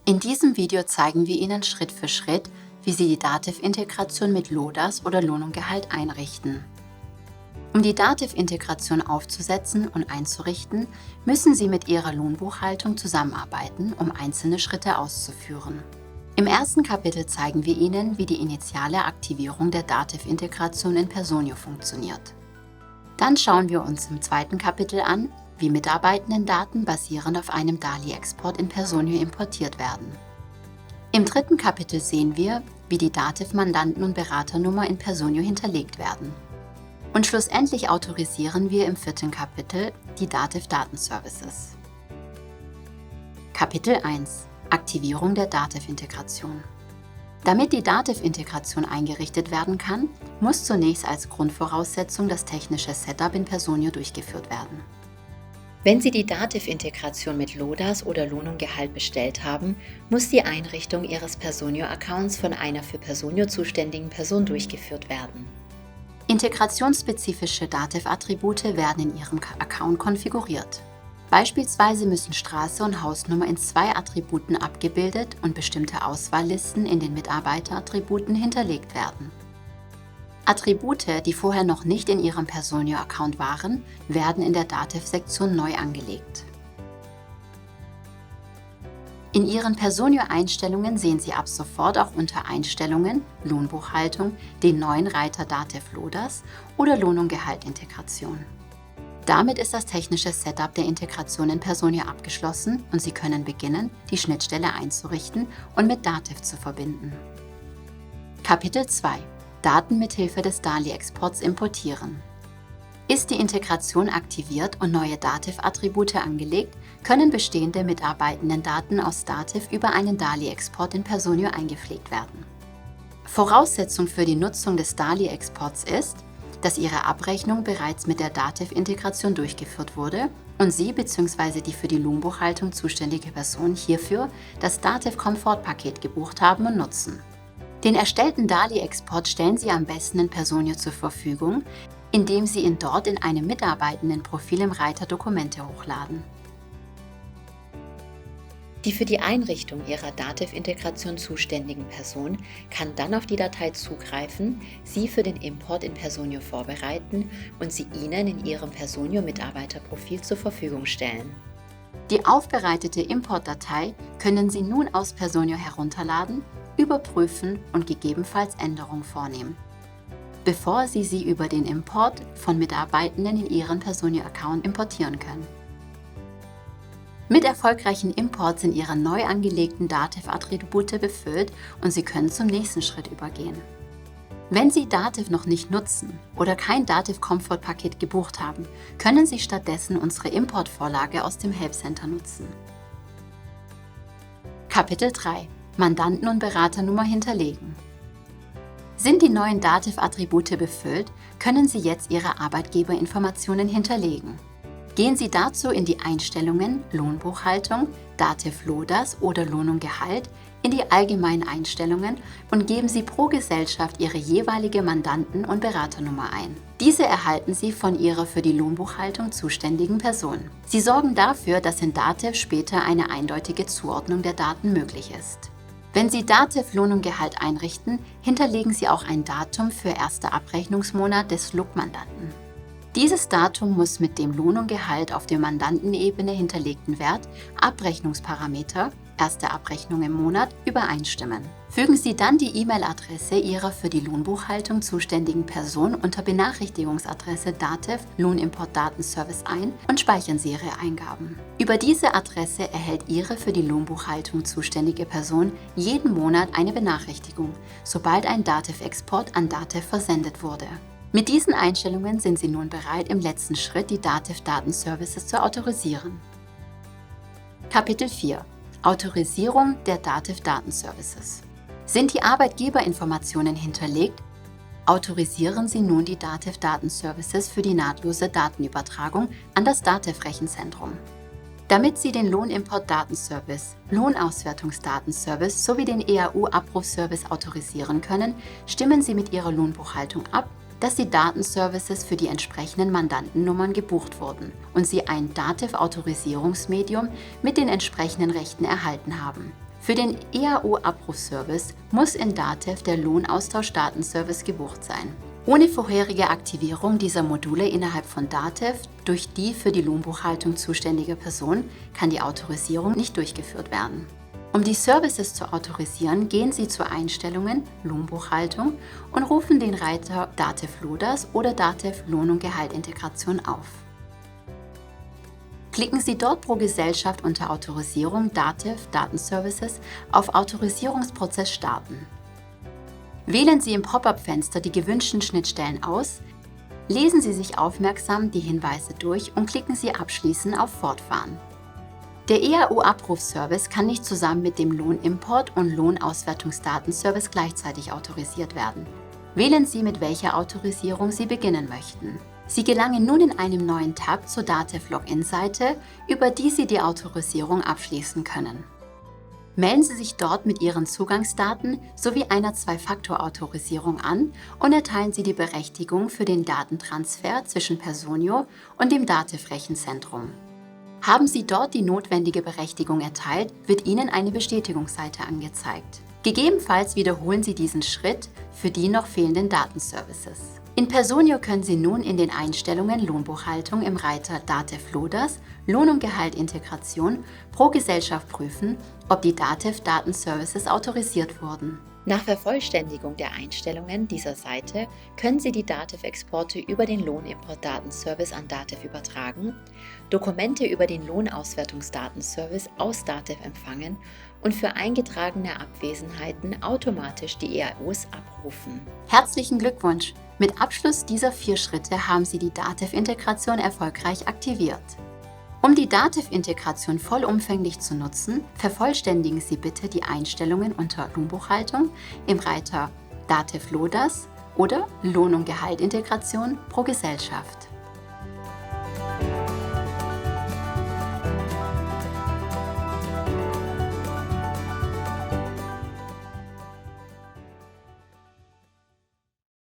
In diesem Video zeigen wir Ihnen Schritt für Schritt, wie Sie die Dativ-Integration mit LODAS oder Lohn und Gehalt einrichten. Um die Dativ-Integration aufzusetzen und einzurichten, müssen Sie mit Ihrer Lohnbuchhaltung zusammenarbeiten, um einzelne Schritte auszuführen. Im ersten Kapitel zeigen wir Ihnen, wie die initiale Aktivierung der Dativ-Integration in Personio funktioniert. Dann schauen wir uns im zweiten Kapitel an, wie Mitarbeitendendaten basierend auf einem DALI-Export in Personio importiert werden. Im dritten Kapitel sehen wir, wie die Dativ-Mandanten- und Beraternummer in Personio hinterlegt werden. Und schlussendlich autorisieren wir im vierten Kapitel die Dativ-Datenservices. Kapitel 1: Aktivierung der Dativ-Integration. Damit die Dativ-Integration eingerichtet werden kann, muss zunächst als Grundvoraussetzung das technische Setup in Personio durchgeführt werden. Wenn Sie die Dativ-Integration mit LODAS oder Lohn und Gehalt bestellt haben, muss die Einrichtung Ihres Personio-Accounts von einer für Personio zuständigen Person durchgeführt werden. Integrationsspezifische Dativ-Attribute werden in Ihrem Account konfiguriert. Beispielsweise müssen Straße und Hausnummer in 2 Attributen abgebildet und bestimmte Auswahllisten in den Mitarbeiterattributen hinterlegt werden. Attribute, die vorher noch nicht in Ihrem Personio-Account waren, werden in der Dativ-Sektion neu angelegt. In Ihren Personio-Einstellungen sehen Sie ab sofort auch unter Einstellungen, Lohnbuchhaltung, den neuen Reiter Dativ-LODAS oder Lohn- und Gehaltintegration. Damit ist das technische Setup der Integration in Personio abgeschlossen und Sie können beginnen, die Schnittstelle einzurichten und mit Dativ zu verbinden. Kapitel 2: Daten mithilfe des DALI-Exports importieren. Ist die Integration aktiviert und neue Dativ-Attribute angelegt, können bestehende Mitarbeitendendaten aus Dativ über einen DALI-Export in Personio eingepflegt werden. Voraussetzung für die Nutzung des DALI-Exports ist, dass Ihre Abrechnung bereits mit der Dativ-Integration durchgeführt wurde und Sie bzw. die für die Lohnbuchhaltung zuständige Person hierfür das Dativ-Komfort-Paket gebucht haben und nutzen. Den erstellten DALI-Export stellen Sie am besten in Personio zur Verfügung, indem Sie ihn dort in einem Mitarbeitendenprofil im Reiter Dokumente hochladen. Die für die Einrichtung Ihrer Dativ-Integration zuständigen Person kann dann auf die Datei zugreifen, sie für den Import in Personio vorbereiten und sie Ihnen in Ihrem Personio-Mitarbeiterprofil zur Verfügung stellen. Die aufbereitete Importdatei können Sie nun aus Personio herunterladen, überprüfen und gegebenenfalls Änderungen vornehmen, bevor Sie sie über den Import von Mitarbeitenden in Ihren Personio-Account importieren können. Mit erfolgreichen Imports sind Ihre neu angelegten Dativ-Attribute befüllt und Sie können zum nächsten Schritt übergehen. Wenn Sie Dativ noch nicht nutzen oder kein Dativ-Komfort-Paket gebucht haben, können Sie stattdessen unsere Importvorlage aus dem Help Center nutzen. Kapitel 3: Mandanten- und Beraternummer hinterlegen. Sind die neuen Dativ-Attribute befüllt, können Sie jetzt Ihre Arbeitgeberinformationen hinterlegen. Gehen Sie dazu in die Einstellungen Lohnbuchhaltung, Dativ-LODAS oder Lohn und Gehalt, in die allgemeinen Einstellungen und geben Sie pro Gesellschaft Ihre jeweilige Mandanten- und Beraternummer ein. Diese erhalten Sie von Ihrer für die Lohnbuchhaltung zuständigen Person. Sie sorgen dafür, dass in Dativ später eine eindeutige Zuordnung der Daten möglich ist. Wenn Sie Dativ Lohn und Gehalt einrichten, hinterlegen Sie auch ein Datum für erster Abrechnungsmonat des LUG-Mandanten. Dieses Datum muss mit dem Lohn und Gehalt auf der Mandantenebene hinterlegten Wert, Abrechnungsparameter, erste Abrechnung im Monat, übereinstimmen. Fügen Sie dann die E-Mail-Adresse Ihrer für die Lohnbuchhaltung zuständigen Person unter Benachrichtigungsadresse Dativ Lohnimport-Datenservice ein und speichern Sie Ihre Eingaben. Über diese Adresse erhält Ihre für die Lohnbuchhaltung zuständige Person jeden Monat eine Benachrichtigung, sobald ein Dativ-Export an Dativ versendet wurde. Mit diesen Einstellungen sind Sie nun bereit, im letzten Schritt die Dativ-Datenservices zu autorisieren. Kapitel 4: Autorisierung der Dativ-Datenservices. Sind die Arbeitgeberinformationen hinterlegt, autorisieren Sie nun die Dativ-Datenservices für die nahtlose Datenübertragung an das Dativ-Rechenzentrum. Damit Sie den Lohnimport-Datenservice, Lohnauswertungsdatenservice sowie den EAU-Abrufservice autorisieren können, stimmen Sie mit Ihrer Lohnbuchhaltung ab, dass die Datenservices für die entsprechenden Mandantennummern gebucht wurden und Sie ein Dativ-Autorisierungsmedium mit den entsprechenden Rechten erhalten haben. Für den EAU-Abrufservice muss in DATEV der Lohnaustausch-Datenservice gebucht sein. Ohne vorherige Aktivierung dieser Module innerhalb von DATEV durch die für die Lohnbuchhaltung zuständige Person kann die Autorisierung nicht durchgeführt werden. Um die Services zu autorisieren, gehen Sie zu Einstellungen Lohnbuchhaltung und rufen den Reiter DATEV LODAS oder DATEV Lohn- und Gehaltintegration auf. Klicken Sie dort pro Gesellschaft unter Autorisierung DATEV Datenservices auf Autorisierungsprozess starten. Wählen Sie im Pop-up-Fenster die gewünschten Schnittstellen aus, lesen Sie sich aufmerksam die Hinweise durch und klicken Sie Abschließen auf Fortfahren. Der EAU-Abrufservice kann nicht zusammen mit dem Lohnimport- und Lohnauswertungsdatenservice gleichzeitig autorisiert werden. Wählen Sie, mit welcher Autorisierung Sie beginnen möchten. Sie gelangen nun in einem neuen Tab zur DATEV-Login-Seite, über die Sie die Autorisierung abschließen können. Melden Sie sich dort mit Ihren Zugangsdaten sowie einer Zwei-Faktor-Autorisierung an und erteilen Sie die Berechtigung für den Datentransfer zwischen Personio und dem DATEV-Rechenzentrum. Haben Sie dort die notwendige Berechtigung erteilt, wird Ihnen eine Bestätigungsseite angezeigt. Gegebenenfalls wiederholen Sie diesen Schritt für die noch fehlenden Datenservices. In Personio können Sie nun in den Einstellungen Lohnbuchhaltung im Reiter DATEV LODAS Lohn- und Gehaltintegration pro Gesellschaft prüfen, ob die DATEV Datenservices autorisiert wurden. Nach Vervollständigung der Einstellungen dieser Seite können Sie die DATEV-Exporte über den Lohnimport-Datenservice an DATEV übertragen, Dokumente über den Lohnauswertungsdatenservice aus DATEV empfangen und für eingetragene Abwesenheiten automatisch die EAUs abrufen. Herzlichen Glückwunsch! Mit Abschluss dieser 4 Schritte haben Sie die DATEV-Integration erfolgreich aktiviert. Um die DATEV-Integration vollumfänglich zu nutzen, vervollständigen Sie bitte die Einstellungen unter Lohnbuchhaltung im Reiter DATEV LODAS oder Lohn- und Gehaltintegration pro Gesellschaft.